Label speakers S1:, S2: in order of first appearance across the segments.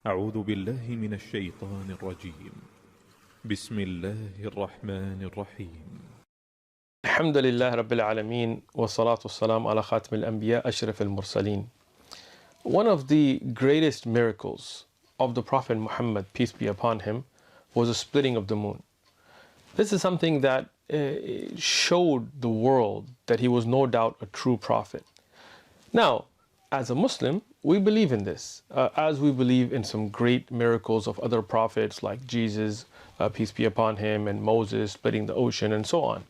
S1: أعوذ بالله من الشيطان الرجيم. بسم الله الرحمن الرحيم.
S2: الحمد لله رب العالمين والصلاة والسلام على خاتم الأنبياء أشرف المرسلين. One of the greatest miracles of the Prophet Muhammad, peace be upon him, was the splitting of the moon. This is something that showed the world that he was no doubt a true prophet. Now, as a Muslim, we believe in this, as we believe in some great miracles of other prophets like Jesus, peace be upon him, and Moses splitting the ocean and so on.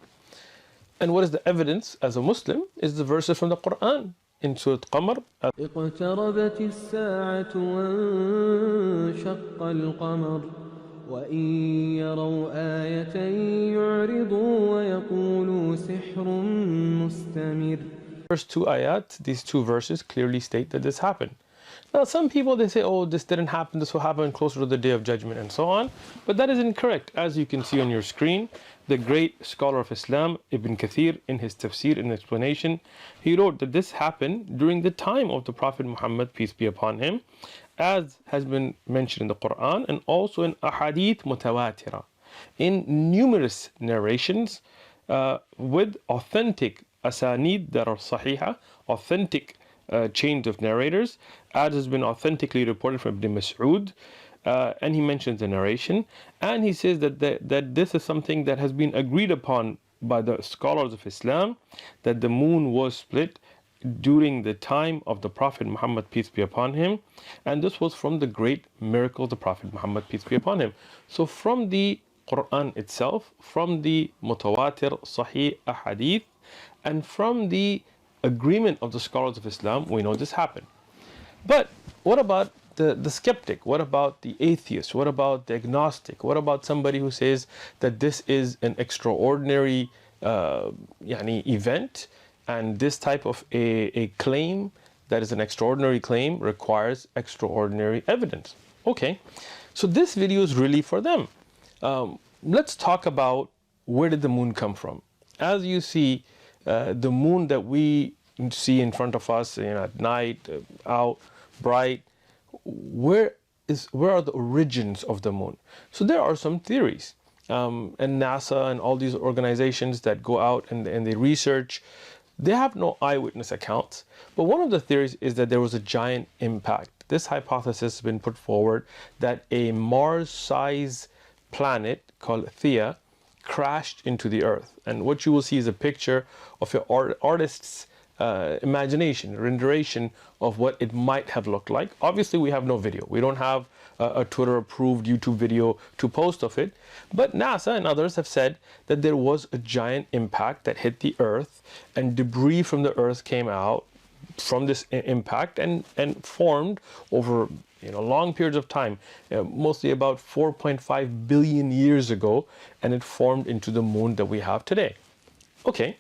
S2: And what is the evidence as a Muslim is the verses from the Quran in Surah Qamar.
S3: اقتربت الساعة وانشق القمر وإن يروا آية يعرضوا ويقولوا سحر مستمر.
S2: First two ayat, these two verses clearly state that this happened. Now some people, they say, oh, this didn't happen, this will happen closer to the Day of Judgment and so on. But that is incorrect. As you can see on your screen, the great scholar of Islam, Ibn Kathir, in his tafsir, in explanation, he wrote that this happened during the time of the Prophet Muhammad, peace be upon him, as has been mentioned in the Quran and also in ahadith mutawatira, in numerous narrations with authentic asanid that are sahiha, authentic chains of narrators, as has been authentically reported from Ibn Mas'ud, and he mentions the narration, and he says that this is something that has been agreed upon by the scholars of Islam, that the moon was split during the time of the Prophet Muhammad, peace be upon him, and this was from the great miracle of the Prophet Muhammad, peace be upon him. So from the Quran itself, from the mutawatir sahih ahadith, and from the agreement of the scholars of Islam, we know this happened. But what about the skeptic? What about the atheist? What about the agnostic? What about somebody who says that this is an extraordinary event, and this type of a claim that is an extraordinary claim requires extraordinary evidence? Okay, so this video is really for them. Let's talk about where did the moon come from. As you see, the moon that we see in front of us, at night, out, bright, where are the origins of the moon? So there are some theories, and NASA and all these organizations that go out and they research, they have no eyewitness accounts. But one of the theories is that there was a giant impact. This hypothesis has been put forward that a Mars-sized planet called Theia crashed into the earth, and what you will see is a picture of an artist's imagination, renderation of what it might have looked like. Obviously we have no video, we don't have a Twitter approved YouTube video to post of it, but NASA and others have said that there was a giant impact that hit the earth, and debris from the earth came out from this impact and formed over long periods of time, mostly about 4.5 billion years ago, and it formed into the moon that we have today. Okay,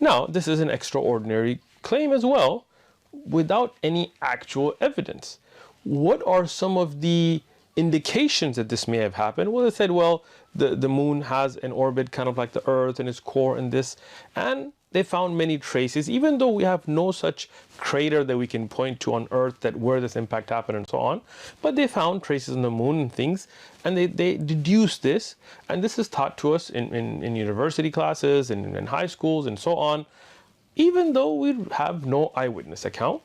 S2: now this is an extraordinary claim as well, without any actual evidence. What are some of the indications that this may have happened? Well, they said, well, the moon has an orbit kind of like the earth and its core and this, and they found many traces, even though we have no such crater that we can point to on earth that where this impact happened and so on, but they found traces on the moon and things, and they deduced this, and this is taught to us in university classes and in high schools and so on. Even though we have no eyewitness account,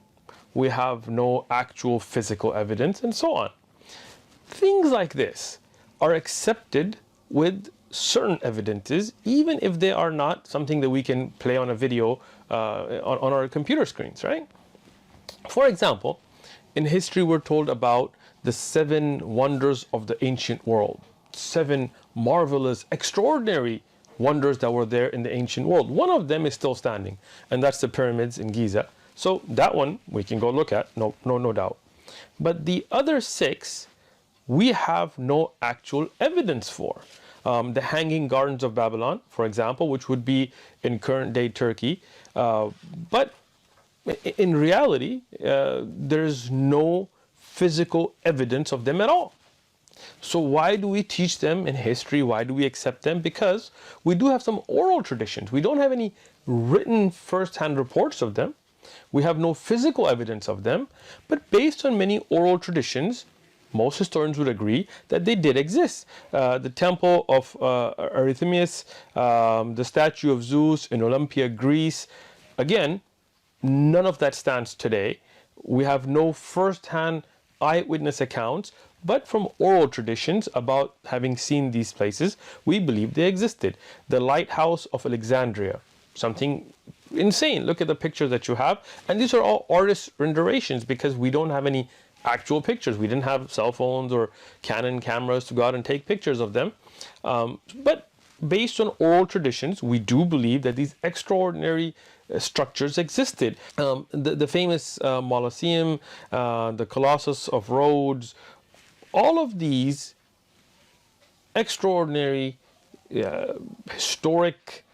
S2: we have no actual physical evidence and so on. Things like this are accepted with certain evidences, even if they are not something that we can play on a video on our computer screens, right? For example, in history we're told about the 7 wonders of the ancient world, 7 marvelous, extraordinary wonders that were there in the ancient world. One of them is still standing, and that's the pyramids in Giza. So that one we can go look at, no doubt. But the other 6 we have no actual evidence for. The Hanging Gardens of Babylon, for example, which would be in current day Turkey, but in reality there's no physical evidence of them at all. So why do we teach them in history? Why do we accept them? Because we do have some oral traditions. We don't have any written first-hand reports of them. We have no physical evidence of them, but based on many oral traditions, most historians would agree that they did exist. The temple of Artemis, the statue of Zeus in Olympia, Greece, again, none of that stands today. We have no first-hand eyewitness accounts, but from oral traditions about having seen these places, we believe they existed. The lighthouse of Alexandria, something insane. Look at the pictures that you have, and these are all artist renditions because we don't have any actual pictures. We didn't have cell phones or Canon cameras to go out and take pictures of them. But based on oral traditions, we do believe that these extraordinary structures existed. The famous Colosseum, the Colossus of Rhodes, all of these extraordinary historic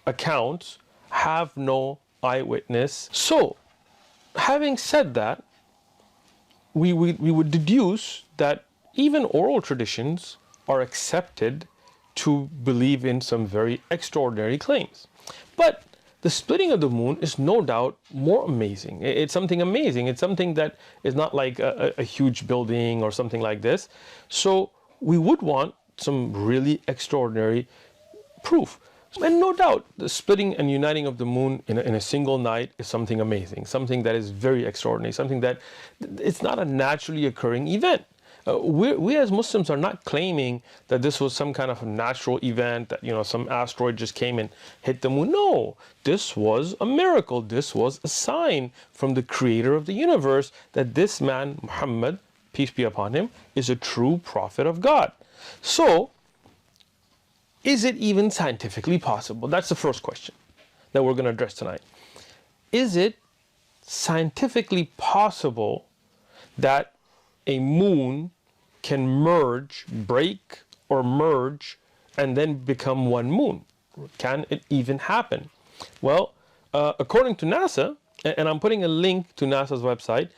S2: accounts have no eyewitness. So, having said that, we would deduce that even oral traditions are accepted to believe in some very extraordinary claims. But the splitting of the moon is no doubt more amazing. It's something amazing. It's something that is not like a huge building or something like this. So we would want some really extraordinary proof. And no doubt, the splitting and uniting of the moon in a single night is something amazing, something that is very extraordinary, something that it's not a naturally occurring event. We as Muslims are not claiming that this was some kind of a natural event, that some asteroid just came and hit the moon. No, this was a miracle. This was a sign from the creator of the universe that this man, Muhammad, peace be upon him, is a true prophet of God. So, is it even scientifically possible? That's the first question that we're going to address tonight. Is it scientifically possible that a moon can break or merge, and then become one moon? Can it even happen? Well, according to NASA, and I'm putting a link to NASA's website,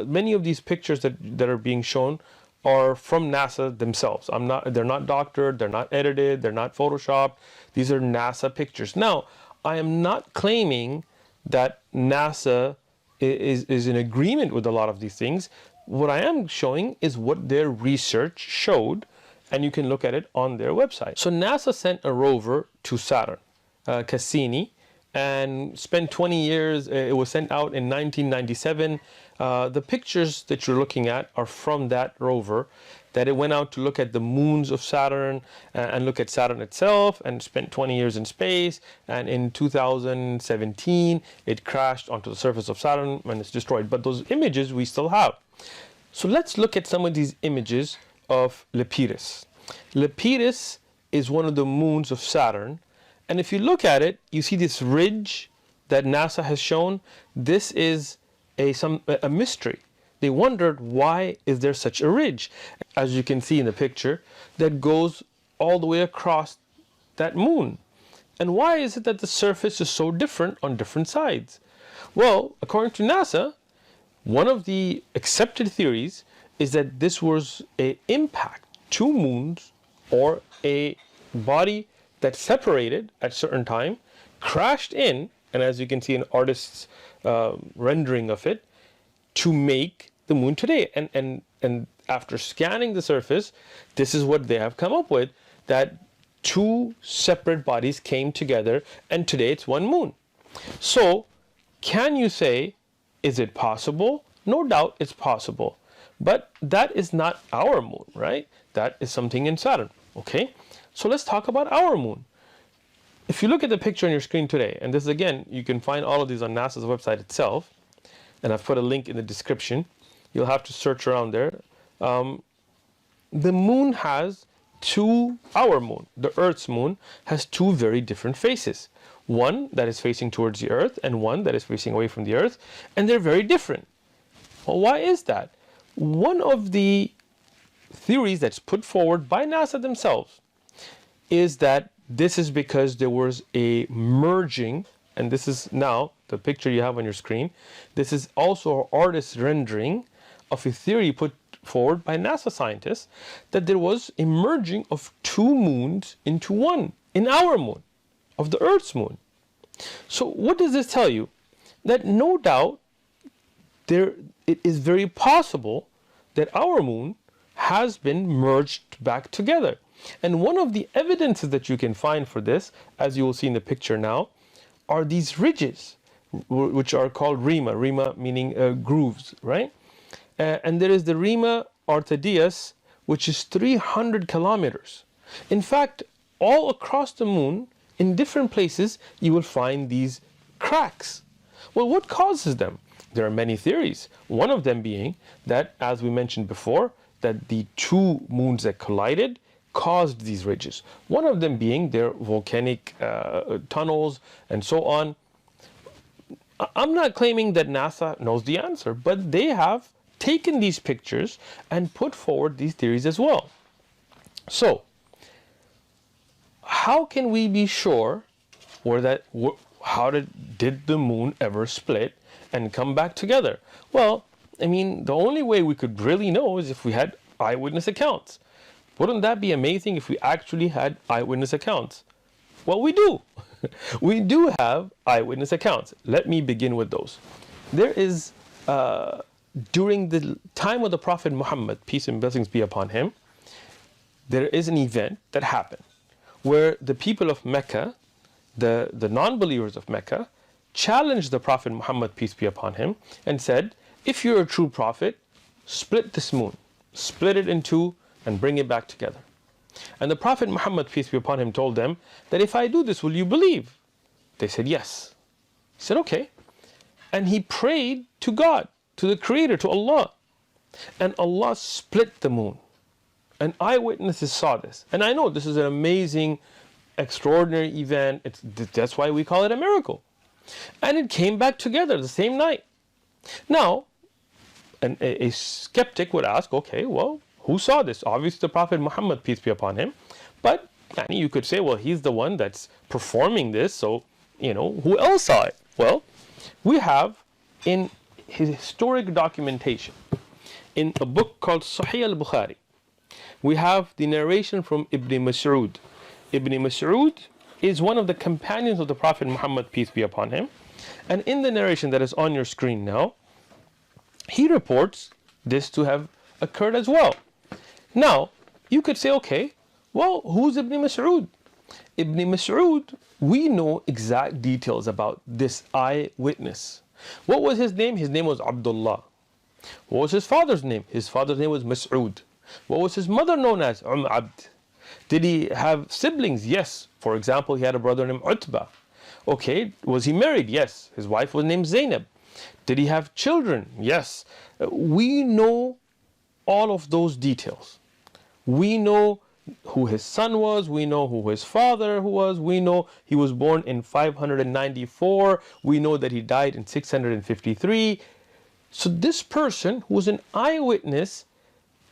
S2: many of these pictures that are being shown are from NASA themselves. They're not doctored, they're not edited, they're not photoshopped. These are NASA pictures. Now, I am not claiming that NASA is in agreement with a lot of these things. What I am showing is what their research showed, and you can look at it on their website. So NASA sent a rover to Saturn, Cassini, and spent 20 years. It was sent out in 1997. The pictures that you're looking at are from that rover, that it went out to look at the moons of Saturn and look at Saturn itself, and spent 20 years in space. And in 2017, it crashed onto the surface of Saturn and it's destroyed. But those images we still have. So let's look at some of these images of Lepidus. Lepidus is one of the moons of Saturn. And if you look at it, you see this ridge that NASA has shown. This is a mystery. They wondered, why is there such a ridge? As you can see in the picture, that goes all the way across that moon. And why is it that the surface is so different on different sides? Well, according to NASA, one of the accepted theories is that this was an impact, two moons, or a body that separated at a certain time, crashed in, and as you can see an artist's rendering of it, to make the moon today. And after scanning the surface, this is what they have come up with, that two separate bodies came together and today it's one moon. So can you say, is it possible? No doubt it's possible. But that is not our moon, right? That is something in Saturn, okay? So let's talk about our moon. If you look at the picture on your screen today, and this again, you can find all of these on NASA's website itself, and I've put a link in the description. You'll have to search around there. The moon has our moon, the Earth's moon, has two very different faces. One that is facing towards the Earth and one that is facing away from the Earth, and they're very different. Well, why is that? One of the theories that's put forward by NASA themselves is that this is because there was a merging, and this is now the picture you have on your screen. This is also an artist's rendering of a theory put forward by NASA scientists, that there was a merging of two moons into one, in our moon, of the Earth's moon. So what does this tell you? That no doubt it is very possible that our moon has been merged back together. And one of the evidences that you can find for this, as you will see in the picture now, are these ridges, which are called rima meaning grooves, right? And there is the rima orthodeus, which is 300 kilometers. In fact, all across the moon, in different places, you will find these cracks. Well, what causes them? There are many theories. One of them being that, as we mentioned before, that the two moons that collided caused these ridges. One of them being their volcanic tunnels and so on. I'm not claiming that NASA knows the answer, but they have taken these pictures and put forward these theories as well. So, how can we be sure, or that did the moon ever split and come back together? Well, I mean, the only way we could really know is if we had eyewitness accounts. Wouldn't that be amazing if we actually had eyewitness accounts? Well, we do. We do have eyewitness accounts. Let me begin with those. There is, during the time of the Prophet Muhammad, peace and blessings be upon him, there is an event that happened where the people of Mecca, the non-believers of Mecca, challenged the Prophet Muhammad, peace be upon him, and said, if you're a true prophet, split this moon, split it in two and bring it back together. And the Prophet Muhammad, peace be upon him, told them that if I do this, will you believe? They said yes. He said okay. And he prayed to God, to the Creator, to Allah. And Allah split the moon. And eyewitnesses saw this. And I know this is an amazing, extraordinary event. That's why we call it a miracle. And it came back together the same night. Now, a skeptic would ask, okay, well, who saw this? Obviously the Prophet Muhammad, peace be upon him. But you could say, well, he's the one that's performing this, so, who else saw it? Well, we have in historic documentation, in a book called Sahih al-Bukhari, we have the narration from Ibn Mas'ud. Ibn Mas'ud is one of the companions of the Prophet Muhammad, peace be upon him. And in the narration that is on your screen now, he reports this to have occurred as well. Now, you could say, okay, well, who's Ibn Mas'ud? Ibn Mas'ud, we know exact details about this eyewitness. What was his name? His name was Abdullah. What was his father's name? His father's name was Mas'ud. What was his mother known as? Abd. Did he have siblings? Yes. For example, he had a brother named Utbah. Okay, was he married? Yes. His wife was named Zainab. Did he have children? Yes. We know all of those details. We know who his son was, we know who his father was, we know he was born in 594, we know that he died in 653. So this person who was an eyewitness,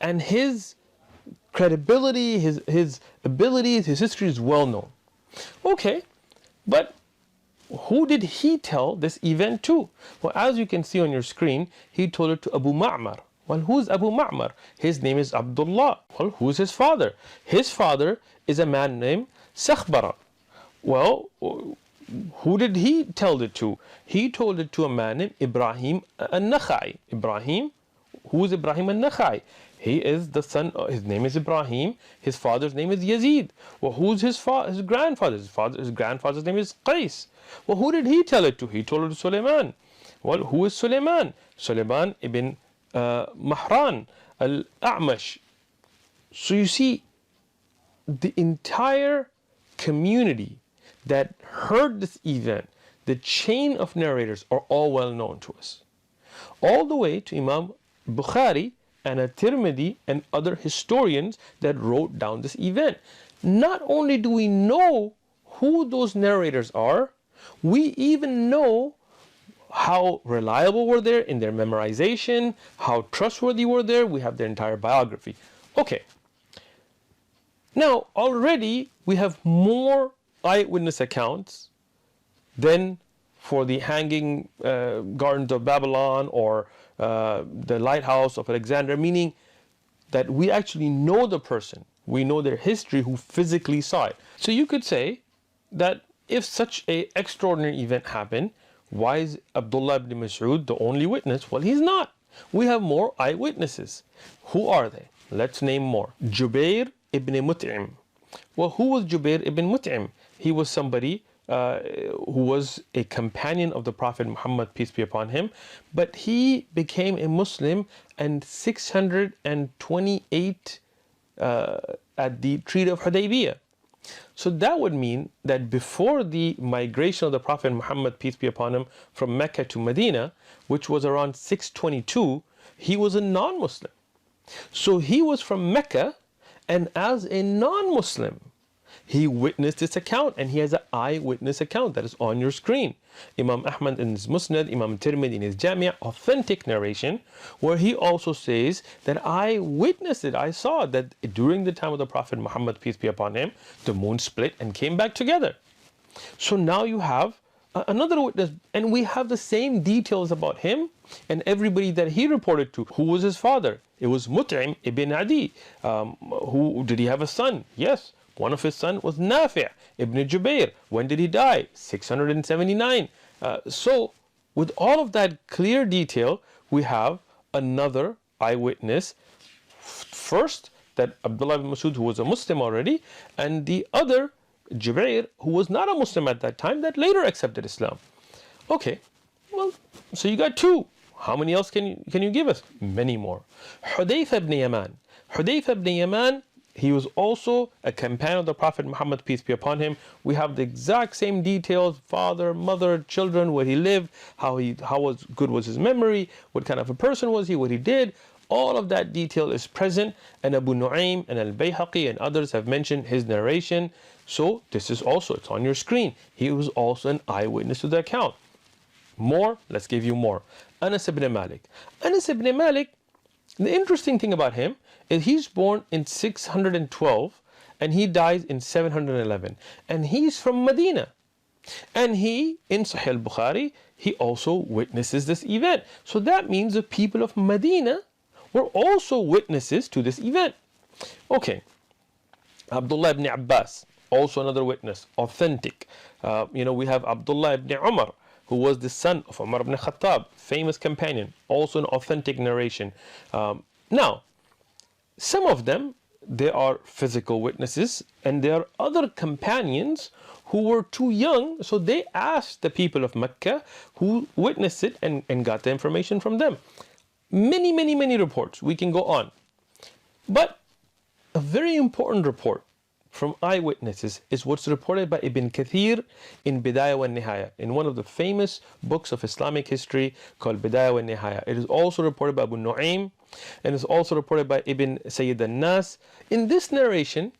S2: and his credibility, his abilities, his history is well known. Okay, but who did he tell this event to? Well, as you can see on your screen, he told it to Abu Ma'mar. Well, who's Abu Ma'mar? His name is Abdullah. Well, who's his father? His father is a man named Sakhbara. Well, who did he tell it to? He told it to a man named Ibrahim al-Nakhai. Ibrahim, who is Ibrahim al-Nakhai? He is the son, his name is Ibrahim, his father's name is Yazid. Well, who's his grandfather? His grandfather's name is Qais. Well, who did he tell it to? He told it to Suleiman. Well, who is Suleiman? Suleiman ibn Mahran al-A'mash. So you see, the entire community that heard this event, the chain of narrators are all well known to us. All the way to Imam Bukhari and At-Tirmidhi and other historians that wrote down this event. Not only do we know who those narrators are, we even know how reliable were they in their memorization, how trustworthy were they. We have their entire biography. Okay. Now, already we have more eyewitness accounts than for the hanging gardens of Babylon or the lighthouse of Alexandria, meaning that we actually know the person, we know their history, who physically saw it. So you could say that if such an extraordinary event happened, why is Abdullah ibn Mas'ud the only witness? Well, he's not. We have more eyewitnesses. Who are they? Let's name more. Jubair ibn Mut'im. Well, who was Jubair ibn Mut'im? He was somebody who was a companion of the Prophet Muhammad, peace be upon him, but he became a Muslim in 628 at the Treaty of Hudaybiyah. So that would mean that before the migration of the Prophet Muhammad, peace be upon him, from Mecca to Medina, which was around 622, he was a non-Muslim. So he was from Mecca, and as a non-Muslim, he witnessed this account, and he has an eyewitness account that is on your screen. Imam Ahmad in his Musnad, Imam Tirmidhi in his Jami', authentic narration, where he also says that I witnessed it, I saw that during the time of the Prophet Muhammad, peace be upon him, the moon split and came back together. So now you have another witness, and we have the same details about him and everybody that he reported to. Who was his father? It was Mut'im ibn Adi. Did he have a son? Yes. One of his sons was Nafi' ibn Jubair. When did he die? 679. So with all of that clear detail, we have another eyewitness. First, that Abdullah ibn Masud, who was a Muslim already, and the other, Jubair, who was not a Muslim at that time, that later accepted Islam. Okay, well, so you got two. How many else can you give us? Many more. Hudayfa ibn Yaman. Hudayfa ibn Yaman, he was also a companion of the Prophet Muhammad, peace be upon him. We have the exact same details: father, mother, children, where he lived, how good was his memory, what kind of a person was he, what he did. All of that detail is present, and Abu Nu'aym and Al-Bayhaqi and others have mentioned his narration. So this is also, it's on your screen. He was also an eyewitness to the account. More, let's give you more. Anas ibn Malik. Anas ibn Malik, the interesting thing about him is he's born in 612 and he dies in 711. And he's from Medina. And he, in Sahih al-Bukhari, he also witnesses this event. So that means the people of Medina were also witnesses to this event. Okay, Abdullah ibn Abbas, also another witness, authentic. We have Abdullah ibn Umar, who was the son of Umar ibn Khattab, famous companion, also an authentic narration. Now, some of them, they are physical witnesses, and there are other companions who were too young, so they asked the people of Mecca who witnessed it and got the information from them. Many, many, many reports. We can go on. But a very important report from eyewitnesses is what's reported by Ibn Kathir in Bidayah wa Nihaya, in one of the famous books of Islamic history called Bidayah wa Nihaya. It is also reported by Abu Nu'aym, and it's also reported by Ibn Sayyid al-Nas. In this narration,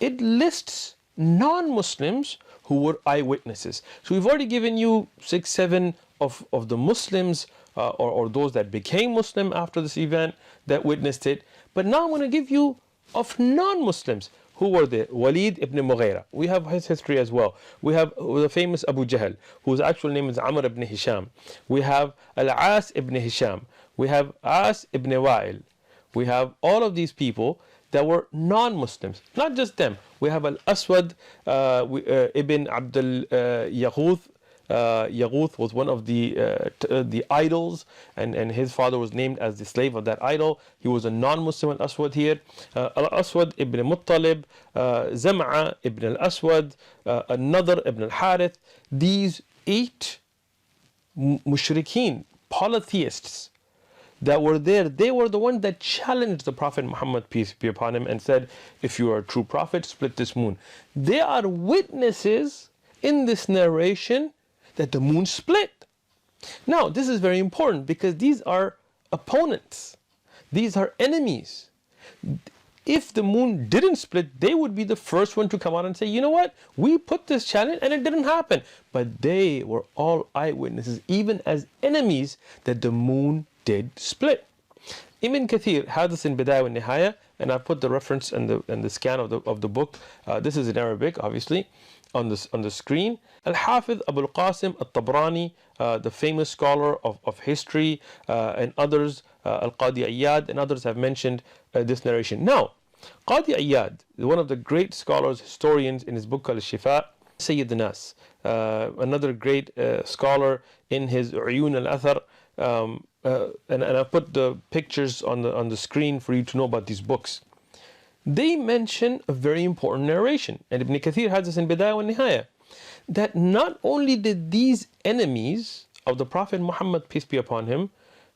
S2: it lists non-Muslims who were eyewitnesses. So we've already given you 6, 7 of the Muslims or those that became Muslim after this event that witnessed it. But now I'm going to give you of non-Muslims. Who were they? Walid ibn Mughira. We have his history as well. We have the famous Abu Jahl, whose actual name is Amr ibn Hisham. We have Al-As ibn Hisham. We have As ibn Wa'il. We have all of these people that were non-Muslims. Not just them. We have Al-Aswad ibn Abdul Yaghuth. Yaghuth was one of the idols, and his father was named as the slave of that idol. He was a non-Muslim, Al-Aswad here. Al-Aswad ibn Muttalib, Zam'a ibn Al-Aswad, another ibn Al-Harith. These 8 mushrikeen, polytheists that were there, they were the ones that challenged the Prophet Muhammad, peace be upon him, and said, if you are a true prophet, split this moon. They are witnesses in this narration that the moon split. Now, this is very important because these are opponents. These are enemies. If the moon didn't split, they would be the first one to come out and say, you know what? We put this challenge and it didn't happen. But they were all eyewitnesses, even as enemies, that the moon did split. Ibn Kathir had this in Bidayah wa Nihaya, and I put the reference and the scan of the book. This is in Arabic, obviously, on the screen. Al-Hafidh Abu al-Qasim al-Tabrani, the famous scholar of history, and others, Al-Qadi Iyad and others have mentioned this narration. Now, Qadi Iyad, one of the great scholars, historians, in his book called Shifa, Sayyid Nas, another great scholar in his Uyun al-Athar, and I've put the pictures on the screen for you to know about these books. They mention a very important narration, and Ibn Kathir has this in Bidayah wa Nihaya, that not only did these enemies of the Prophet Muhammad, peace be upon him,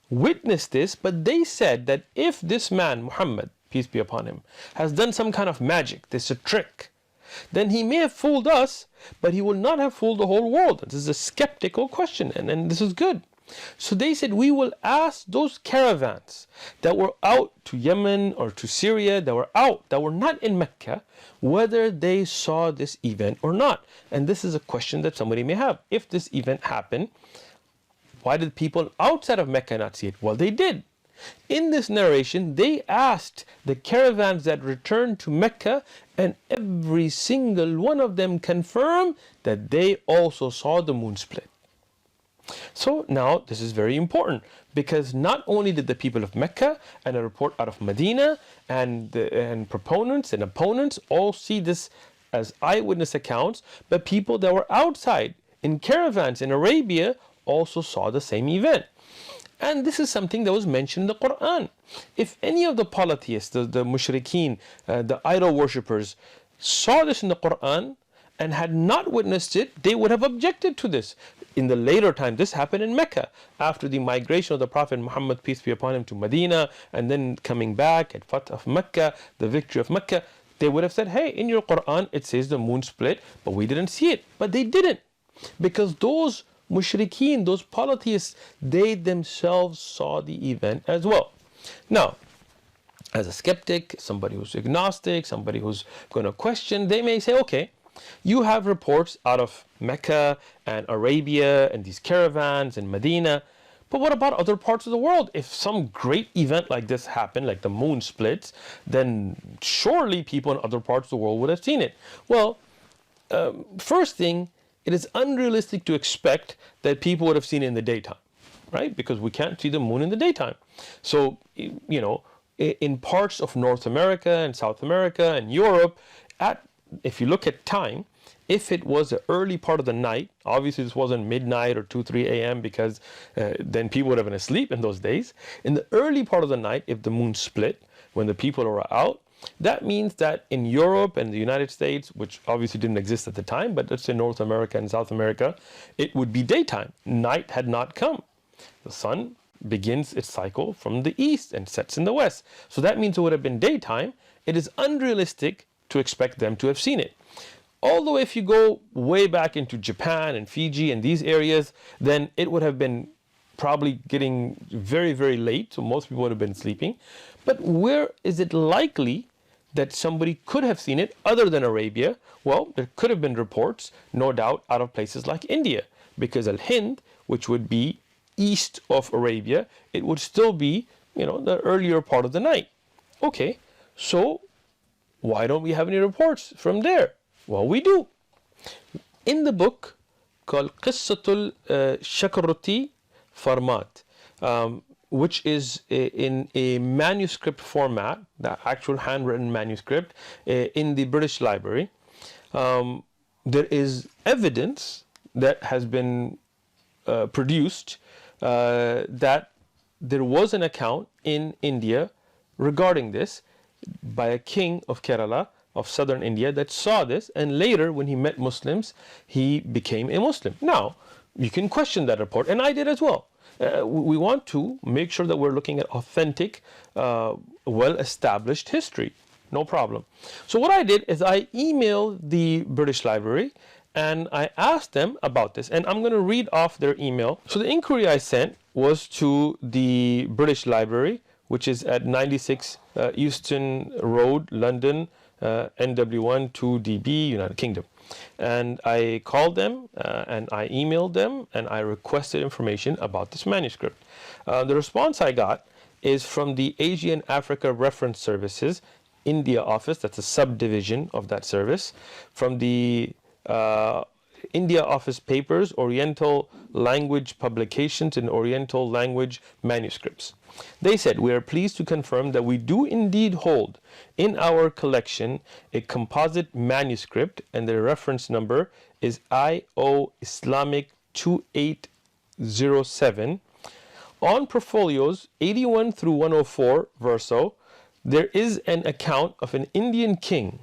S2: witness this, but they said that if this man, Muhammad, peace be upon him, has done some kind of magic, this is a trick, then he may have fooled us, but he will not have fooled the whole world. This is a skeptical question, and this is good. So they said, we will ask those caravans that were out to Yemen or to Syria, that were out, that were not in Mecca, whether they saw this event or not. And this is a question that somebody may have. If this event happened, why did people outside of Mecca not see it? Well, they did. In this narration, they asked the caravans that returned to Mecca, and every single one of them confirmed that they also saw the moon split. So now this is very important, because not only did the people of Mecca and a report out of Medina and proponents and opponents all see this as eyewitness accounts, but people that were outside in caravans in Arabia also saw the same event. And this is something that was mentioned in the Quran. If any of the polytheists, the mushrikeen, the idol worshippers saw this in the Quran and had not witnessed it, they would have objected to this. In the later time, this happened in Mecca after the migration of the Prophet Muhammad, peace be upon him, to Medina, and then coming back at Fath of Mecca, the victory of Mecca. They would have said, hey, in your Quran it says the moon split, but we didn't see it. But they didn't, because those mushrikeen, those polytheists, they themselves saw the event as well. Now, as a skeptic, somebody who's agnostic, somebody who's going to question, they may say, okay, you have reports out of Mecca and Arabia and these caravans in Medina, but what about other parts of the world? If some great event like this happened, like the moon splits, then surely people in other parts of the world would have seen it. Well, first thing, it is unrealistic to expect that people would have seen it in the daytime, right? Because we can't see the moon in the daytime. So, you know, in parts of North America and South America and Europe, if you look at time, if it was the early part of the night, obviously this wasn't midnight or 2, 3 a.m. because then people would have been asleep in those days. In the early part of the night, if the moon split, when the people were out, that means that in Europe and the United States, which obviously didn't exist at the time, but let's say North America and South America, it would be daytime. Night had not come. The sun begins its cycle from the east and sets in the west. So that means it would have been daytime. It is unrealistic to expect them to have seen it. Although if you go way back into Japan and Fiji and these areas, then it would have been probably getting very, very late. So most people would have been sleeping. But where is it likely that somebody could have seen it other than Arabia? Well, there could have been reports, no doubt, out of places like India, because Al-Hind, which would be east of Arabia, it would still be, you know, the earlier part of the night. Okay, so why don't we have any reports from there? Well, we do. In the book called Qissatul Shakarati Farmat, which is in a manuscript format, the actual handwritten manuscript in the British Library, there is evidence that has been produced that there was an account in India regarding this by a king of Kerala, of southern India, that saw this, and later when he met Muslims, he became a Muslim. Now, you can question that report, and I did as well. We want to make sure that we're looking at authentic, well-established history. No problem. So what I did is I emailed the British Library and I asked them about this, and I'm going to read off their email. So the inquiry I sent was to the British Library, which is at 96 Euston Road, London, NW1 2DB, United Kingdom. And I called them and I emailed them and I requested information about this manuscript. The response I got is from the Asia and Africa Reference Services India office, that's a subdivision of that service, from the India Office Papers, Oriental Language Publications and Oriental Language Manuscripts. They said, we are pleased to confirm that we do indeed hold in our collection a composite manuscript, and the reference number is IO Islamic 2807, On portfolios 81 through 104 verso, there is an account of an Indian king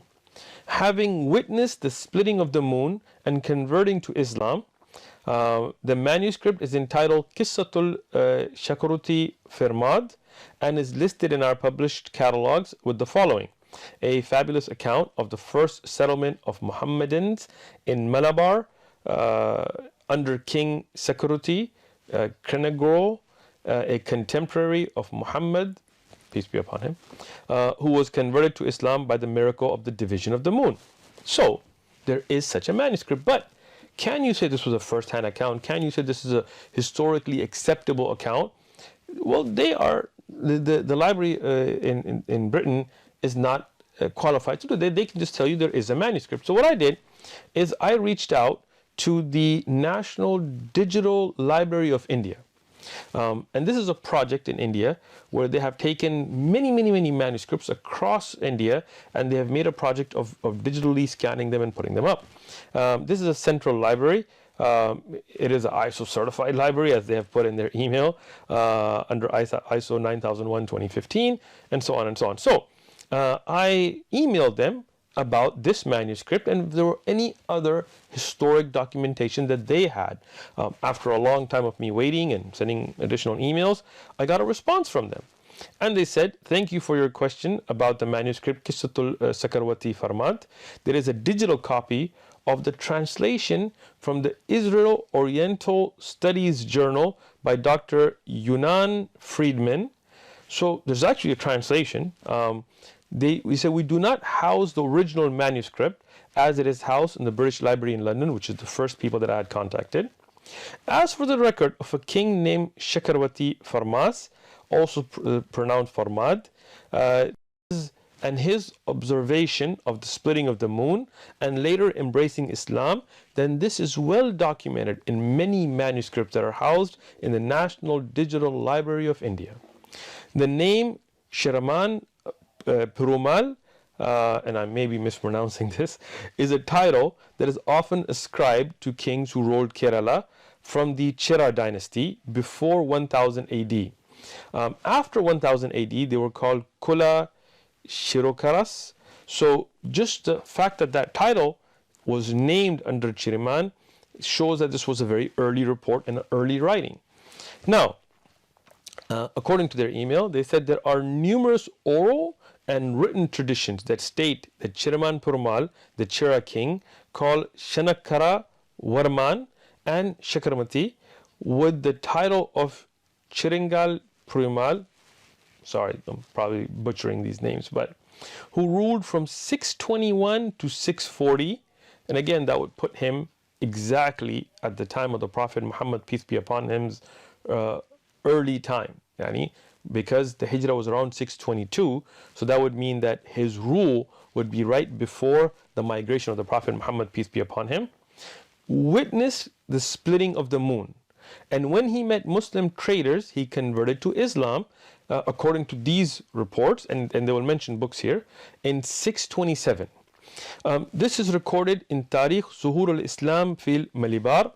S2: having witnessed the splitting of the moon and converting to Islam. The manuscript is entitled Qissatul Shakaruti Firmad and is listed in our published catalogs with the following: a fabulous account of the first settlement of Muhammadans in Malabar under King Sakaruti Krenagoro, a contemporary of Muhammad, peace be upon him, who was converted to Islam by the miracle of the division of the moon. So there is such a manuscript, but can you say this was a first-hand account? Can you say this is a historically acceptable account? Well, they are, the library in Britain is not qualified to do that. They can just tell you there is a manuscript. So what I did is I reached out to the National Digital Library of India. And this is a project in India where they have taken many manuscripts across India, and they have made a project of digitally scanning them and putting them up. This is a central library. It is an ISO certified library, as they have put in their email, under ISO 9001:2015, and so on and so on. So I emailed them about this manuscript and if there were any other historic documentation that they had. After a long time of me waiting and sending additional emails, I got a response from them. And they said, thank you for your question about the manuscript Qissatul Sakarwati Farmad. There is a digital copy of the translation from the Israel Oriental Studies Journal by Dr. Yunan Friedman. So there's actually a translation. We said we do not house the original manuscript as it is housed in the British Library in London, which is the first people that I had contacted. As for the record of a king named Shakarwati Farmas, also pronounced Farmad, and his observation of the splitting of the moon and later embracing Islam, then this is well documented in many manuscripts that are housed in the National Digital Library of India. The name Shiraman Perumal, and I may be mispronouncing this, is a title that is often ascribed to kings who ruled Kerala from the Chera dynasty before 1000 AD. After 1000 AD, they were called Kula Shirokaras. So just the fact that that title was named under Chiriman shows that this was a very early report and an early writing. Now, according to their email, they said there are numerous oral and written traditions that state that Chiraman Perumal, the Chera king, called Shanakara Varman and Shakaramati with the title of Chiringal Perumal, sorry, I'm probably butchering these names, but who ruled from 621 to 640, and again that would put him exactly at the time of the Prophet Muhammad, peace be upon him's early time, because the Hijrah was around 622, so that would mean that his rule would be right before the migration of the Prophet Muhammad, peace be upon him, witnessed the splitting of the moon. And when he met Muslim traders, he converted to Islam, according to these reports, and they will mention books here, in 627. This is recorded in Tarikh Zuhur al-Islam fil Malibar,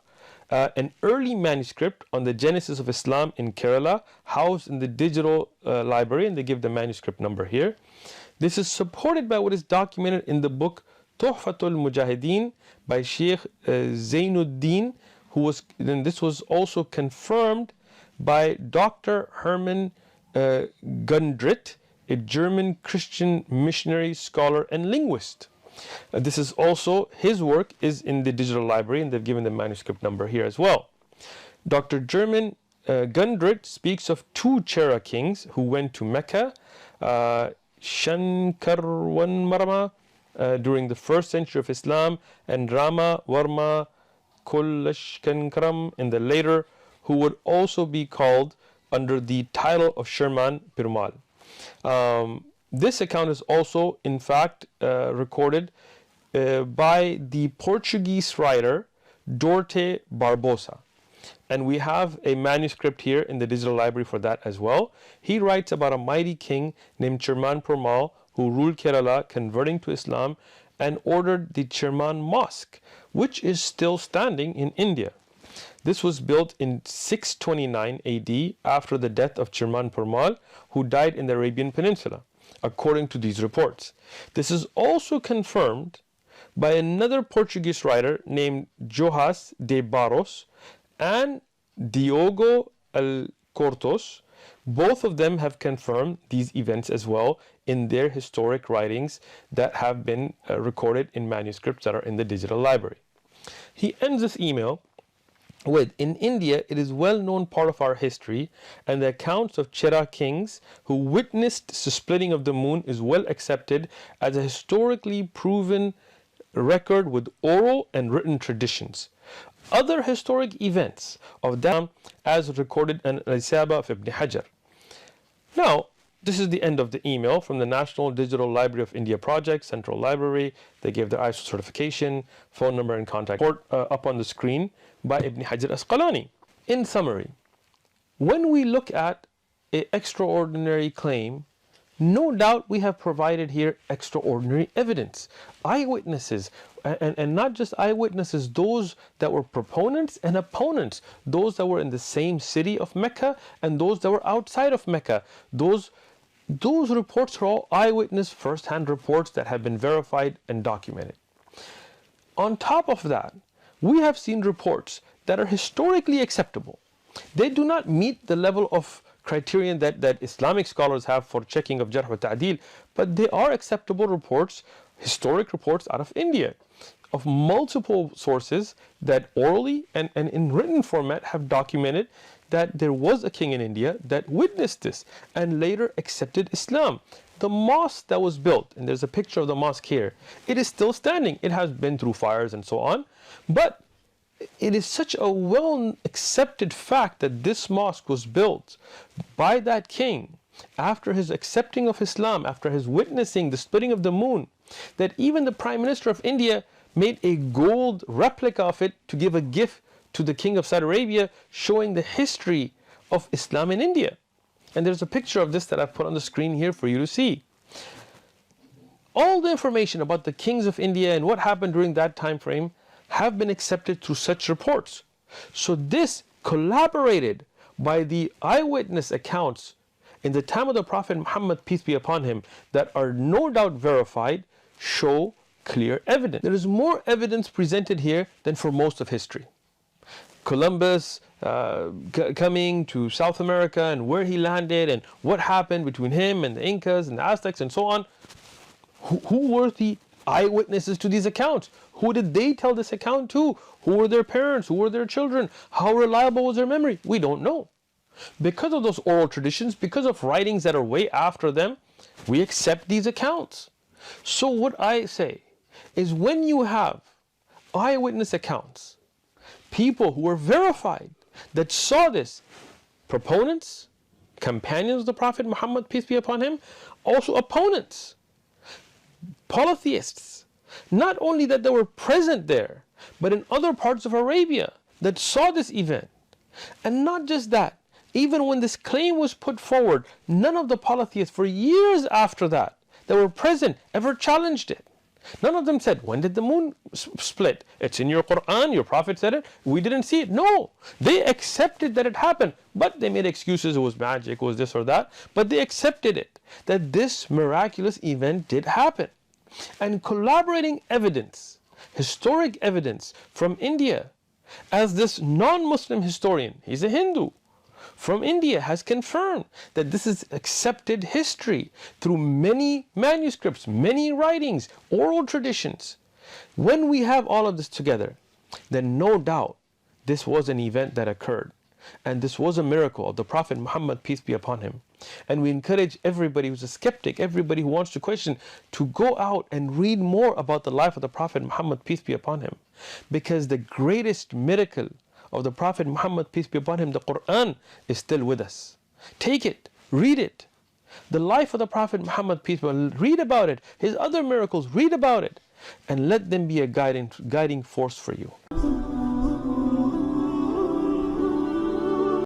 S2: an early manuscript on the genesis of Islam in Kerala, housed in the digital library, and they give the manuscript number here. This is supported by what is documented in the book Tuhfatul Mujahideen by Sheikh Zainuddin, and this was also confirmed by Dr. Hermann Gundrit, a German Christian missionary, scholar, and linguist. This is also, his work is in the digital library, and they've given the manuscript number here as well. Dr. German Gundrit speaks of two Chera kings who went to Mecca, Shankarwanmarma, during the 1st century of Islam, and Rama Varma Kulashkankaram in the later, who would also be called under the title of Sherman Perumal. This account is also, in fact, recorded by the Portuguese writer Dorte Barbosa. And we have a manuscript here in the digital library for that as well. He writes about a mighty king named Chirman Perumal who ruled Kerala, converting to Islam, and ordered the Chirman Mosque, which is still standing in India. This was built in 629 AD after the death of Chirman Permal, who died in the Arabian Peninsula, according to these reports. This is also confirmed by another Portuguese writer named Joás de Barros and Diogo Alcortos. Both of them have confirmed these events as well in their historic writings that have been recorded in manuscripts that are in the digital library. He ends this email with, in India, it is well known part of our history, and the accounts of Chera kings who witnessed the splitting of the moon is well accepted as a historically proven record with oral and written traditions. Other historic events of that as recorded in Al-Isaba of Ibn Hajar. Now, this is the end of the email from the National Digital Library of India Project, Central Library. They gave their ISO certification, phone number and contact up on the screen by Ibn Hajar Asqalani. In summary, when we look at an extraordinary claim, no doubt we have provided here extraordinary evidence. Eyewitnesses, and not just eyewitnesses, those that were proponents and opponents, those that were in the same city of Mecca and those that were outside of Mecca. Those reports are all eyewitness first-hand reports that have been verified and documented. On top of that, we have seen reports that are historically acceptable. They do not meet the level of criterion that Islamic scholars have for checking of Jarh wa Ta'dil, but they are acceptable reports, historic reports out of India, of multiple sources that orally and in written format have documented that there was a king in India that witnessed this and later accepted Islam. The mosque that was built, and there's a picture of the mosque here, it is still standing. It has been through fires and so on, but it is such a well accepted fact that this mosque was built by that king after his accepting of Islam, after his witnessing the splitting of the moon, that even the Prime Minister of India made a gold replica of it to give a gift to the King of Saudi Arabia, showing the history of Islam in India. And there's a picture of this that I've put on the screen here for you to see. All the information about the kings of India and what happened during that time frame have been accepted through such reports. So this, collaborated by the eyewitness accounts in the time of the Prophet Muhammad, peace be upon him, that are no doubt verified, show clear evidence. There is more evidence presented here than for most of history. Columbus coming to South America and where he landed and what happened between him and the Incas and the Aztecs and so on. Who were the eyewitnesses to these accounts? Who did they tell this account to? Who were their parents? Who were their children? How reliable was their memory? We don't know. Because of those oral traditions, because of writings that are way after them, we accept these accounts. So what I say is, when you have eyewitness accounts, people who were verified that saw this, proponents, companions of the Prophet Muhammad, peace be upon him, also opponents, polytheists, not only that they were present there, but in other parts of Arabia that saw this event. And not just that, even when this claim was put forward, none of the polytheists for years after that were present ever challenged it. None of them said, when did the moon split? It's in your Quran, your Prophet said it, we didn't see it. No, they accepted that it happened, but they made excuses, it was magic, it was this or that, but they accepted it, that this miraculous event did happen. And collaborating evidence, historic evidence from India, as this non-Muslim historian, he's a Hindu, from India has confirmed that this is accepted history through many manuscripts, many writings, oral traditions. When we have all of this together, then no doubt this was an event that occurred. And this was a miracle of the Prophet Muhammad, peace be upon him. And we encourage everybody who's a skeptic, everybody who wants to question, to go out and read more about the life of the Prophet Muhammad, peace be upon him. Because the greatest miracle of the Prophet Muhammad, peace be upon him, the Quran, is still with us. Take it, read it. The life of the Prophet Muhammad, peace be upon him, read about it. His other miracles, read about it. And let them be a guiding force for you.